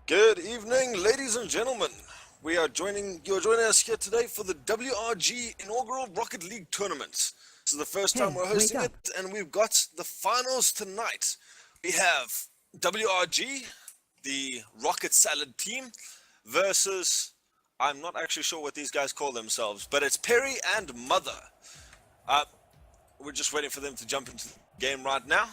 Good evening, ladies and gentlemen. You're joining us here today for the WRG inaugural Rocket League tournament. This is the first time we're hosting it, and we've got the finals tonight. We have WRG, the Rocket Salad team, versus, I'm not actually sure what these guys call themselves, but it's Perry and Mother. We're just waiting for them to jump into the game right now.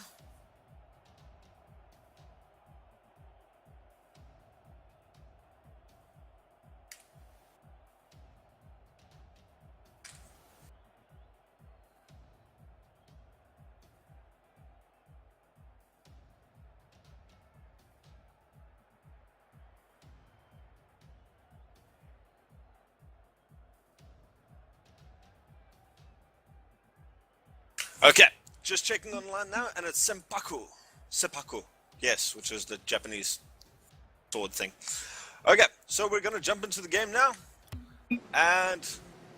Okay, just checking online now, and it's Seppuku, yes, which is the Japanese sword thing. Okay, so we're going to jump into the game now, and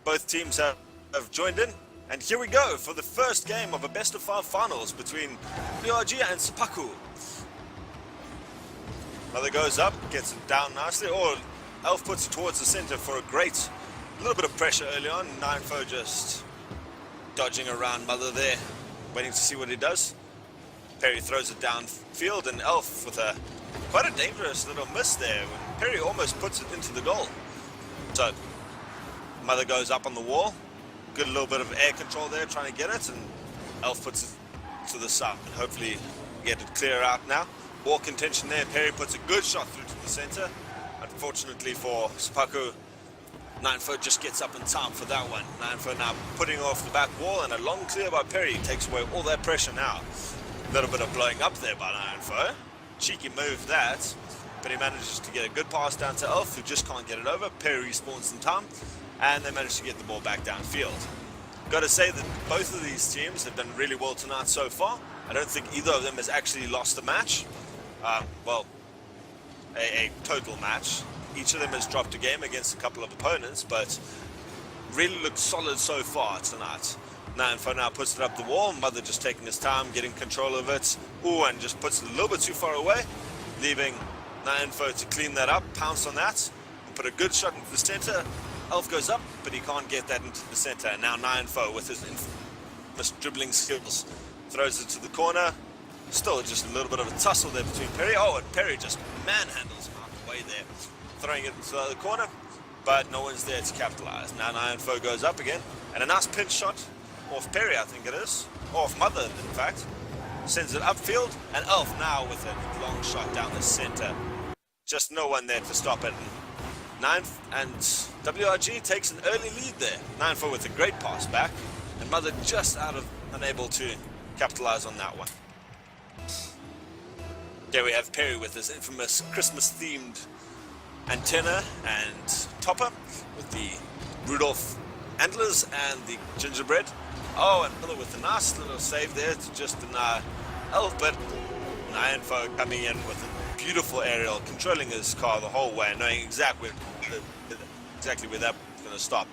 both teams have joined in, and here we go for the first game of a best-of-5 finals between WRG and Seppuku. Mother goes up, gets it down nicely, or Elf puts it towards the center for a little bit of pressure early on. Ninefo just dodging around Mother there, waiting to see what he does. Perry throws it downfield, and Elf with quite a dangerous little miss there. Perry almost puts it into the goal. So Mother goes up on the wall, good little bit of air control there, trying to get it, and Elf puts it to the side. Hopefully get it clear out now. Ball contention there. Perry puts a good shot through to the center. Unfortunately for Seppuku, Ninefo just gets up in time for that one. Ninefo now putting off the back wall, and a long clear by Perry takes away all that pressure now. A little bit of blowing up there by Ninefo. Cheeky move that, but he manages to get a good pass down to Elf, who just can't get it over. Perry respawns in time, and they manage to get the ball back downfield. Got to say that both of these teams have done really well tonight so far. I don't think either of them has actually lost a match. A total match. Each of them has dropped a game against a couple of opponents, but really looked solid so far tonight. Ninefo now puts it up the wall. Mother just taking his time, getting control of it. Ooh, and just puts it a little bit too far away, leaving Ninefo to clean that up, pounce on that, and put a good shot into the center. Elf goes up, but he can't get that into the center. And now Ninefo, with his infamous dribbling skills, throws it to the corner. Still just a little bit of a tussle there between Perry. Oh, and Perry just manhandles him out of the way there, throwing it into the other corner, but no one's there to capitalize. Now Ninefo goes up again, and a nice pinch shot off Perry, I think it is, off Mother, in fact. Sends it upfield, and Elf now with a long shot down the center. Just no one there to stop it. And WRG takes an early lead there. Ninefo with a great pass back, and Mother just unable to capitalize on that one. There we have Perry with his infamous Christmas-themed antenna and topper with the Rudolph antlers and the gingerbread. Oh, and Miller with a nice little save there to just deny Elf, but Ninefo coming in with a beautiful aerial, controlling his car the whole way, knowing exactly where that was going to stop.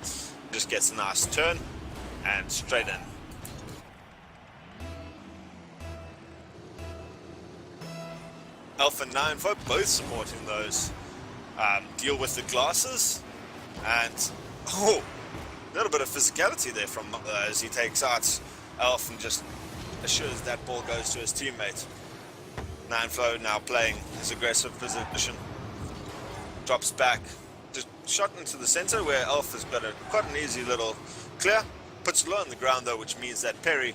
Just gets a nice turn and straight in. Elf and Ninefo both supporting those. Deal with the glasses, and a little bit of physicality there from Mother as he takes out Elf and just assures that ball goes to his teammate. Ninefo now playing his aggressive position, drops back, just shot into the center where Elf has got quite an easy little clear, puts it low on the ground though, which means that Perry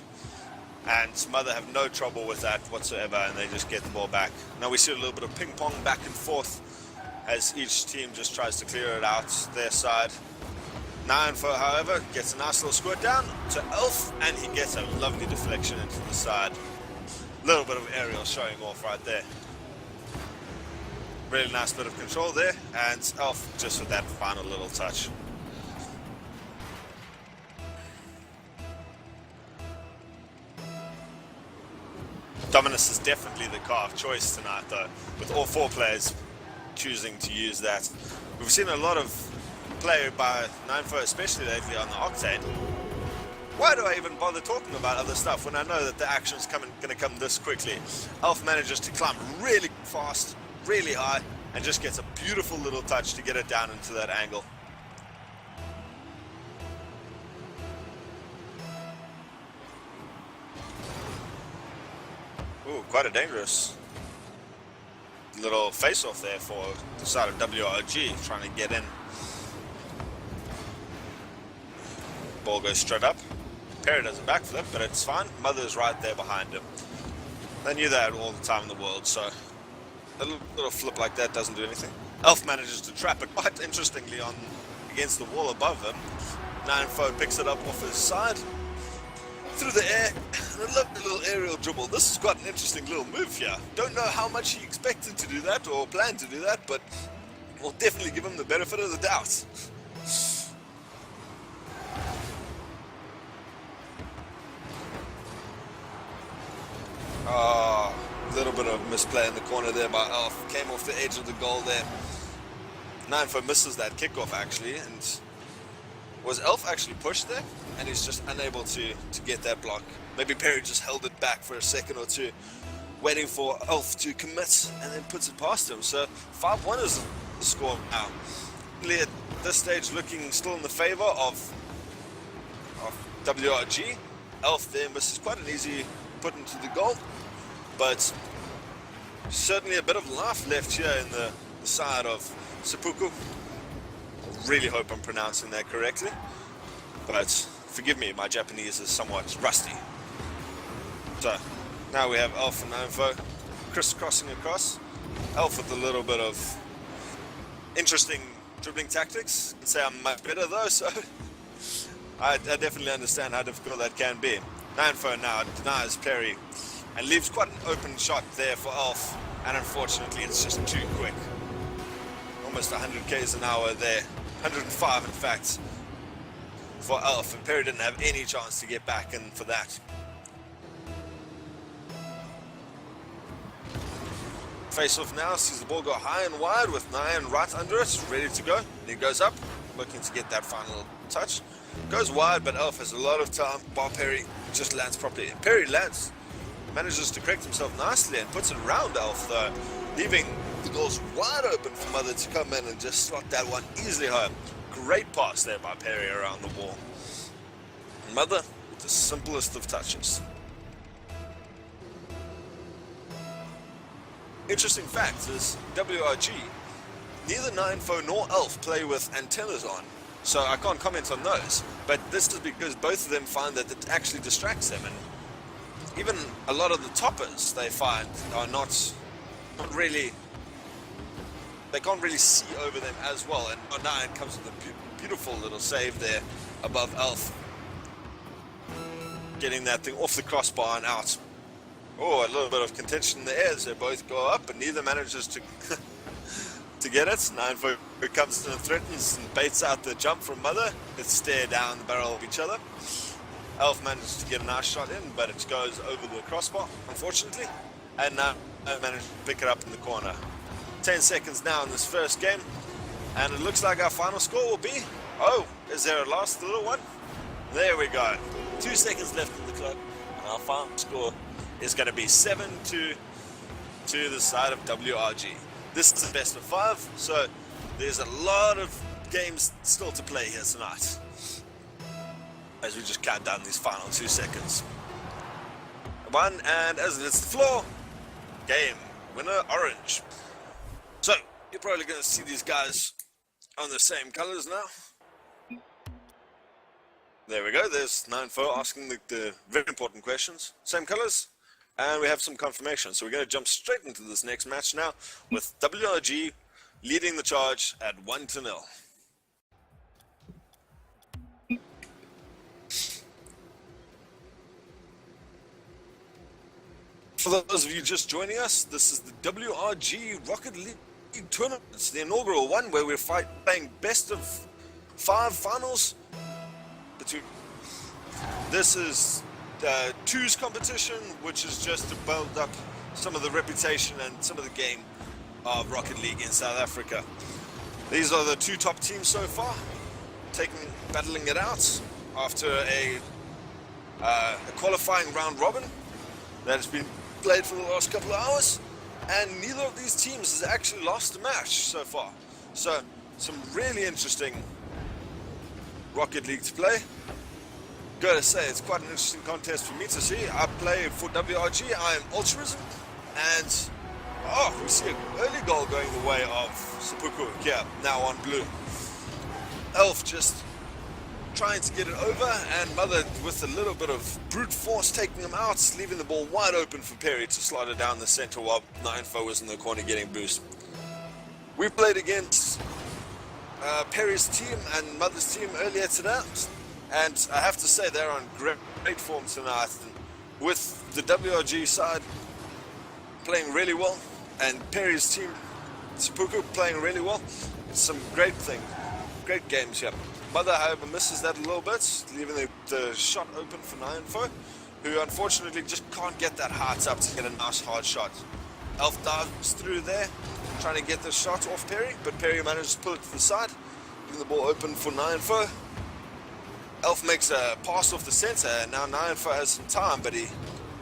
and Mother have no trouble with that whatsoever, and they just get the ball back. Now we see a little bit of ping pong back and forth as each team just tries to clear it out their side. Ninefo, however, gets a nice little squirt down to Elf, and he gets a lovely deflection into the side. Little bit of aerial showing off right there. Really nice bit of control there, and Elf just with that final little touch. Dominus is definitely the car of choice tonight though, with all four players choosing to use that. We've seen a lot of play by Ninefo, especially lately on the Octane. Why do I even bother talking about other stuff when I know that the action's going to come this quickly? Elf manages to climb really fast, really high, and just gets a beautiful little touch to get it down into that angle. Ooh, quite a dangerous little face-off there for the side of WRG, trying to get in. Ball goes straight up. Perry does a backflip, but it's fine. Mother's right there behind him. They knew that all the time in the world, so a little flip like that doesn't do anything. Elf manages to trap it quite interestingly on against the wall above him. Ninefoe picks it up off his side through the air, and I love the little aerial dribble. This is quite an interesting little move here. Don't know how much he expected to do that or planned to do that, but we'll definitely give him the benefit of the doubt. Oh, a little bit of misplay in the corner there by Elf. Came off the edge of the goal there. Ninefoe misses that kickoff actually, and was Elf actually pushed there? And he's just unable to get that block. Maybe Perry just held it back for a second or two, waiting for Elf to commit, and then puts it past him. So 5-1 is the score now. Really at this stage looking still in the favor of WRG. Elf there misses quite an easy put into the goal, but certainly a bit of life left here in the side of Seppuku. I really hope I'm pronouncing that correctly, but forgive me, my Japanese is somewhat rusty. So now we have Elf and Ninefoe crisscrossing across. Elf with a little bit of interesting dribbling tactics. I'd say I'm much better though, so I definitely understand how difficult that can be. Ninefoe now denies Perry and leaves quite an open shot there for Elf, and unfortunately it's just too quick. Almost 100 k's an hour there, 105 in fact, for Elf, and Perry didn't have any chance to get back in for that. Face off now, sees the ball go high and wide with Nyan right under it, ready to go. And he goes up, looking to get that final touch. Goes wide, but Elf has a lot of time, while Perry just lands properly. Perry lands, manages to correct himself nicely and puts it around Elf though, leaving the goals wide open for Mother to come in and just slot that one easily home. Great pass there by Perry around the wall. And Mother with the simplest of touches. Interesting fact is WRG, neither Ninefoe nor Elf play with antennas on, so I can't comment on those, but this is because both of them find that it actually distracts them, and even a lot of the toppers they find are not really, they can't really see over them as well, and Nyan comes with a beautiful little save there above Elf, getting that thing off the crossbar and out. Oh, a little bit of contention in the air as they both go up, but neither manages to to get it. Ninefoe comes in and threatens and baits out the jump from Mother. Let's stare down the barrel of each other. Elf manages to get a nice shot in, but it goes over the crossbar, unfortunately. And now manages to pick it up in the corner. 10 seconds now in this first game, and it looks like our final score will be, oh, is there a last little one? There we go. 2 seconds left in the clock, and our final score is going to be 7-2 to the side of WRG. This is the best of 5, so there's a lot of games still to play here tonight, as we just count down these final 2 seconds. 1, and as it hits the floor, game winner orange. So you're probably going to see these guys on the same colors now. There we go, there's Ninefoe asking the very important questions. Same colors, and we have some confirmation. So we're going to jump straight into this next match now, with WRG leading the charge at 1-0. For those of you just joining us, this is the WRG Rocket League tournament. It's the inaugural one where we're playing best of 5 finals. This is twos competition, which is just to build up some of the reputation and some of the game of Rocket League in South Africa. These are the 2 top teams so far, battling it out after a qualifying round robin that has been played for the last couple of hours. and neither of these teams has actually lost a match so far. So some really interesting Rocket League to play. Gotta say, it's quite an interesting contest for me to see. I play for WRG, I am Altruism, and we see an early goal going the way of Seppuku here, now on blue. Elf just trying to get it over, and Mother with a little bit of brute force taking him out, leaving the ball wide open for Perry to slot it down the center while Ninefo was in the corner getting boost. We played against Perry's team and Mother's team earlier today, and I have to say they're on great form tonight, with the WRG side playing really well and Perry's team Seppuku playing really well. Some great things, great games here. Mother, however, misses that a little bit, leaving the shot open for Ninefo, who unfortunately just can't get that heart up to get a nice hard shot. Elf dives through there, trying to get the shot off Perry, but Perry manages to pull it to the side, leaving the ball open for Ninefo. Elf makes a pass off the center, and now Ninefo has some time, but he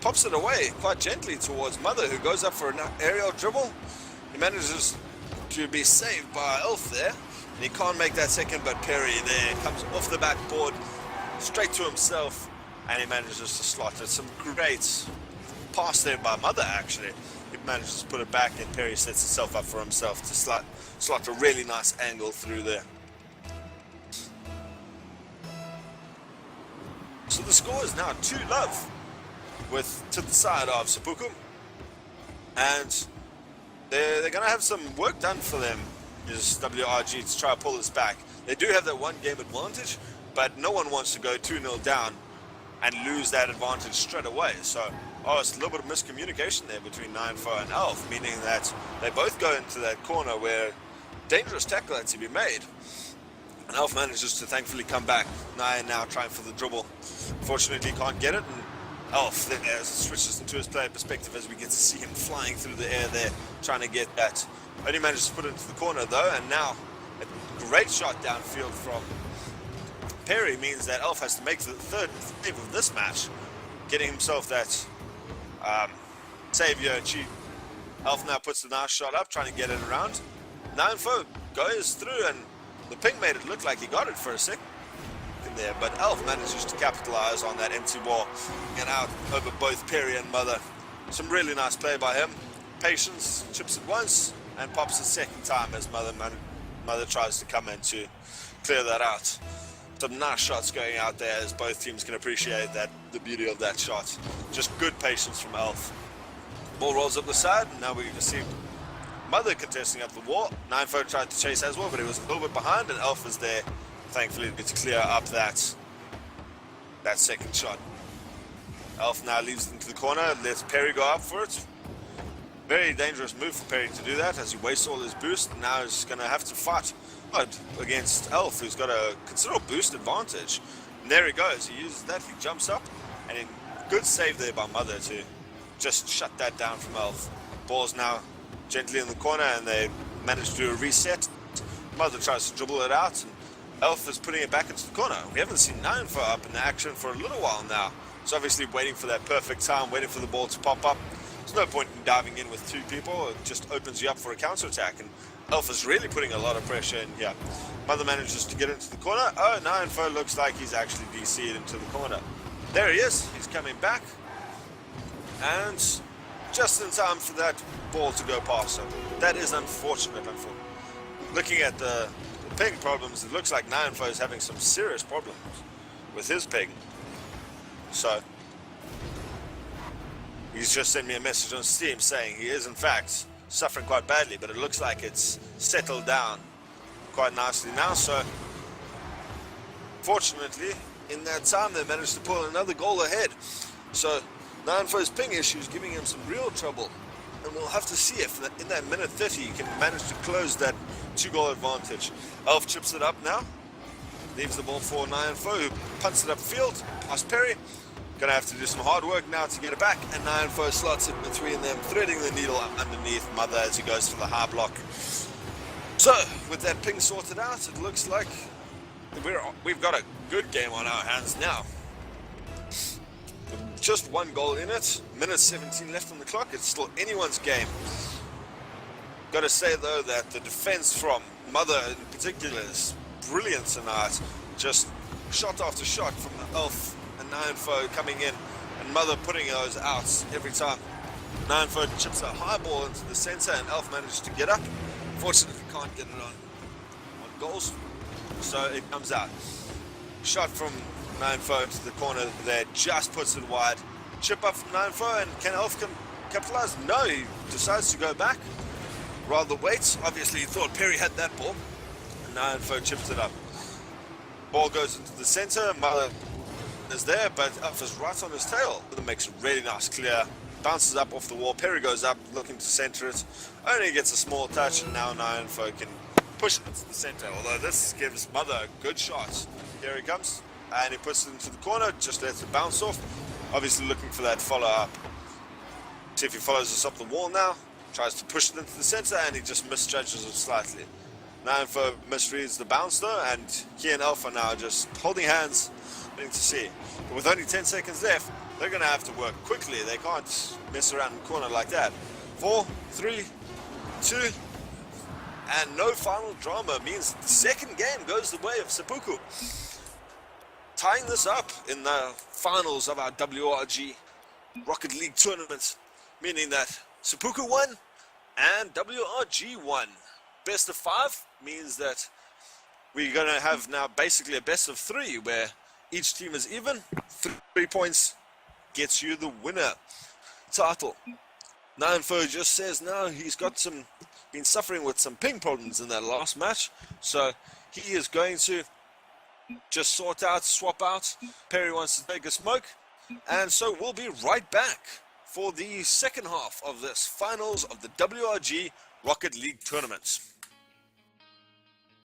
pops it away quite gently towards Mother, who goes up for an aerial dribble. He manages to be saved by Elf there, and he can't make that second, but Perry there comes off the backboard straight to himself, and he manages to slot it. Some great pass there by Mother, actually. He manages to put it back, and Perry sets himself up for himself to slot a really nice angle through there. So the score is now 2-love to the side of Seppuku, and they're going to have some work done for them, is WRG, to try to pull this back. They do have that one game advantage, but no one wants to go 2-0 down and lose that advantage straight away. So it's a little bit of miscommunication there between Ninefo and Elf, meaning that they both go into that corner where dangerous tackle had to be made. And Elf manages to thankfully come back. Now trying for the dribble. Fortunately, can't get it, and Elf then switches into his player perspective as we get to see him flying through the air there, trying to get that. Only manages to put it into the corner though, and now a great shot downfield from Perry means that Elf has to make the third save of this match, getting himself that savior achieved. Elf now puts the nice shot up, trying to get it around. Ninefo goes through, and the ping made it look like he got it for a second there, but Elf manages to capitalize on that empty ball and out over both Perry and Mother. Some really nice play by him. Patience, chips it once and pops it second time as Mother tries to come in to clear that out. Some nice shots going out there, as both teams can appreciate that, the beauty of that shot. Just good patience from Elf. Ball rolls up the side, and now we can see Mother contesting up the wall. Ninefo tried to chase as well, but he was a little bit behind, and Elf was there, thankfully, to clear up that second shot. Elf now leaves it into the corner, lets Perry go up for it. Very dangerous move for Perry to do that, as he wastes all his boost. Now he's going to have to fight against Elf, who's got a considerable boost advantage. And there he goes, he uses that, he jumps up, and good save there by Mother to just shut that down from Elf. Ball's now gently in the corner, and they manage to do a reset. Mother tries to dribble it out, and Elf is putting it back into the corner. We haven't seen Ninefo up in action for a little while now. He's obviously waiting for that perfect time, waiting for the ball to pop up. There's no point in diving in with two people, it just opens you up for a counter-attack, and Elf is really putting a lot of pressure in here. Mother manages to get into the corner. Ninefo looks like he's actually DC'd into the corner. There he is, he's coming back, and just in time for that ball to go past him. That is unfortunate. Looking at the ping problems, it looks like Ninefo is having some serious problems with his ping. So he's just sent me a message on Steam saying he is in fact suffering quite badly, but it looks like it's settled down quite nicely now. So fortunately, in that time, they managed to pull another goal ahead. So Ninefo's ping issue is giving him some real trouble, and we'll have to see if in that minute 30 he can manage to close that 2-goal advantage. Elf chips it up now, leaves the ball for Ninefo, who punts it upfield past Perry. Gonna have to do some hard work now to get it back, and Ninefo slots it between them, threading the needle underneath Mother as he goes for the high block. So with that ping sorted out, it looks like we've got a good game on our hands now. Just one goal in it, minute 17 left on the clock. It's still anyone's game. Got to say though that the defense from Mother in particular is brilliant tonight. Just shot after shot from Elf and Nyanfo coming in, and Mother putting those out every time. Nyanfo chips a high ball into the center, and Elf managed to get up. Fortunately, can't get it on goals, so it comes out. Shot from Nyanfo to the corner there, just puts it wide. Chip up from Nyanfo, and can Elf capitalize? No, he decides to go back. Rather wait. Obviously, he thought Perry had that ball, and Nyanfo chips it up. Ball goes into the center. Mother is there, but Elf is right on his tail. It makes a really nice clear. Bounces up off the wall. Perry goes up, looking to center it. Only gets a small touch, and now Nyanfo can push it into the center. Although this gives Mother a good shot. Here he comes, and he puts it into the corner. Just lets it bounce off. Obviously looking for that follow up. See if he follows us up the wall now. Tries to push it into the center, and he just misjudges it slightly. Nyanfo misreads the bounce though, and he and Elf are now just holding hands, waiting to see. But with only 10 seconds left, they're going to have to work quickly. They can't mess around in the corner like that. 4, 3, 2, and no final drama means the second game goes the way of Seppuku. Tying this up in the finals of our WRG Rocket League tournament, meaning that Seppuku won and WRG won. Best of 5 means that we're going to have now basically a best of 3 where each team is even. 3 points gets you the winner title. Nyanfo just says now he's got been suffering with some ping problems in that last match, so he is going to just swap out. Perry wants to take a smoke, and so we'll be right back for the second half of this finals of the WRG Rocket League tournament.